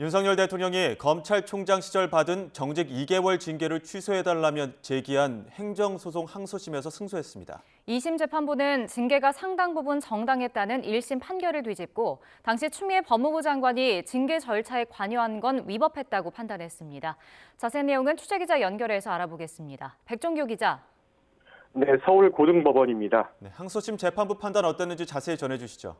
윤석열 대통령이 검찰총장 시절 받은 정직 2개월 징계를 취소해달라며 제기한 행정소송 항소심에서 승소했습니다. 2심 재판부는 징계가 상당 부분 정당했다는 1심 판결을 뒤집고 당시 추미애 법무부 장관이 징계 절차에 관여한 건 위법했다고 판단했습니다. 자세한 내용은 취재기자 연결해서 알아보겠습니다. 백종규 기자. 네, 서울고등법원입니다. 항소심 재판부 판단 어땠는지 자세히 전해주시죠.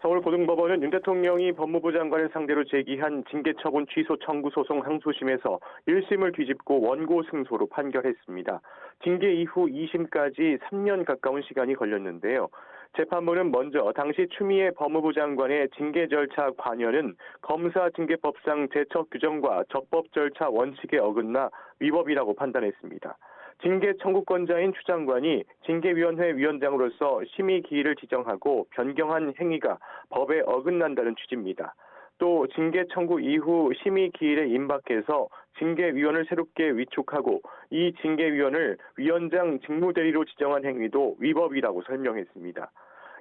서울고등법원은 윤 대통령이 법무부 장관을 상대로 제기한 징계처분 취소 청구 소송 항소심에서 1심을 뒤집고 원고 승소로 판결했습니다. 징계 이후 2심까지 3년 가까운 시간이 걸렸는데요. 재판부는 먼저 당시 추미애 법무부 장관의 징계 절차 관여는 검사징계법상 제척 규정과 적법 절차 원칙에 어긋나 위법이라고 판단했습니다. 징계 청구권자인 추 장관이 징계위원회 위원장으로서 심의 기일을 지정하고 변경한 행위가 법에 어긋난다는 취지입니다. 또 징계 청구 이후 심의 기일에 임박해서 징계위원을 새롭게 위촉하고 이 징계위원을 위원장 직무대리로 지정한 행위도 위법이라고 설명했습니다.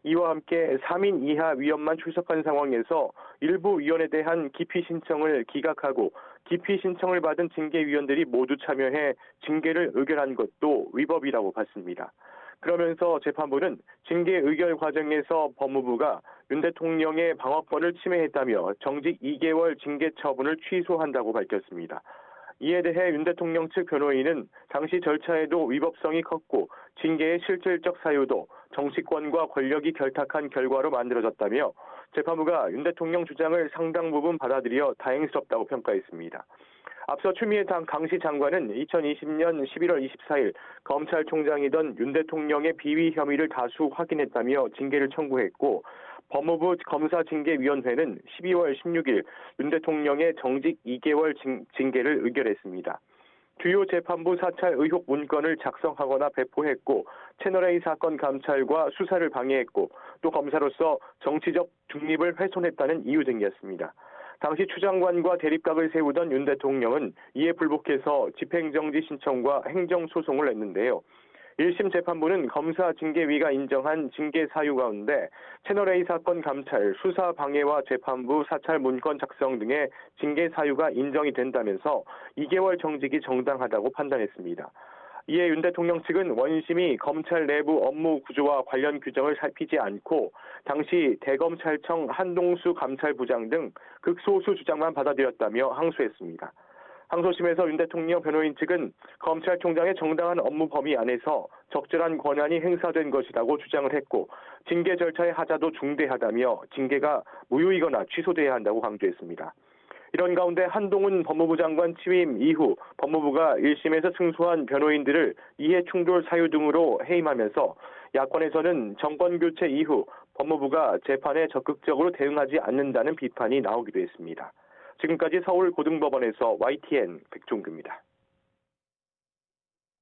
이와 함께 3인 이하 위원만 출석한 상황에서 일부 위원에 대한 기피 신청을 기각하고 기피 신청을 받은 징계위원들이 모두 참여해 징계를 의결한 것도 위법이라고 봤습니다. 그러면서 재판부는 징계 의결 과정에서 법무부가 윤 대통령의 방어권을 침해했다며 정직 2개월 징계 처분을 취소한다고 밝혔습니다. 이에 대해 윤 대통령 측 변호인은 당시 절차에도 위법성이 컸고 징계의 실질적 사유도 정치권과 권력이 결탁한 결과로 만들어졌다며 재판부가 윤 대통령 주장을 상당 부분 받아들여 다행스럽다고 평가했습니다. 앞서 추미애 강시 장관은 2020년 11월 24일 검찰총장이던 윤 대통령의 비위 혐의를 다수 확인했다며 징계를 청구했고 법무부 검사징계위원회는 12월 16일 윤 대통령의 정직 2개월 징계를 의결했습니다. 주요 재판부 사찰 의혹 문건을 작성하거나 배포했고 채널A 사건 감찰과 수사를 방해했고 또 검사로서 정치적 중립을 훼손했다는 이유 등이었습니다. 당시 추 장관과 대립각을 세우던 윤 대통령은 이에 불복해서 집행정지 신청과 행정소송을 냈는데요. 1심 재판부는 검사징계위가 인정한 징계 사유 가운데 채널A 사건 감찰, 수사 방해와 재판부 사찰 문건 작성 등의 징계 사유가 인정이 된다면서 2개월 정직이 정당하다고 판단했습니다. 이에 윤 대통령 측은 원심이 검찰 내부 업무 구조와 관련 규정을 살피지 않고 당시 대검찰청 한동수 감찰부장 등 극소수 주장만 받아들였다며 항소했습니다. 항소심에서 윤 대통령 변호인 측은 검찰총장의 정당한 업무 범위 안에서 적절한 권한이 행사된 것이라고 주장을 했고 징계 절차의 하자도 중대하다며 징계가 무효이거나 취소돼야 한다고 강조했습니다. 이런 가운데 한동훈 법무부 장관 취임 이후 법무부가 1심에서 승소한 변호인들을 이해충돌 사유 등으로 해임하면서 야권에서는 정권교체 이후 법무부가 재판에 적극적으로 대응하지 않는다는 비판이 나오기도 했습니다. 지금까지 서울고등법원에서 YTN 백종규입니다.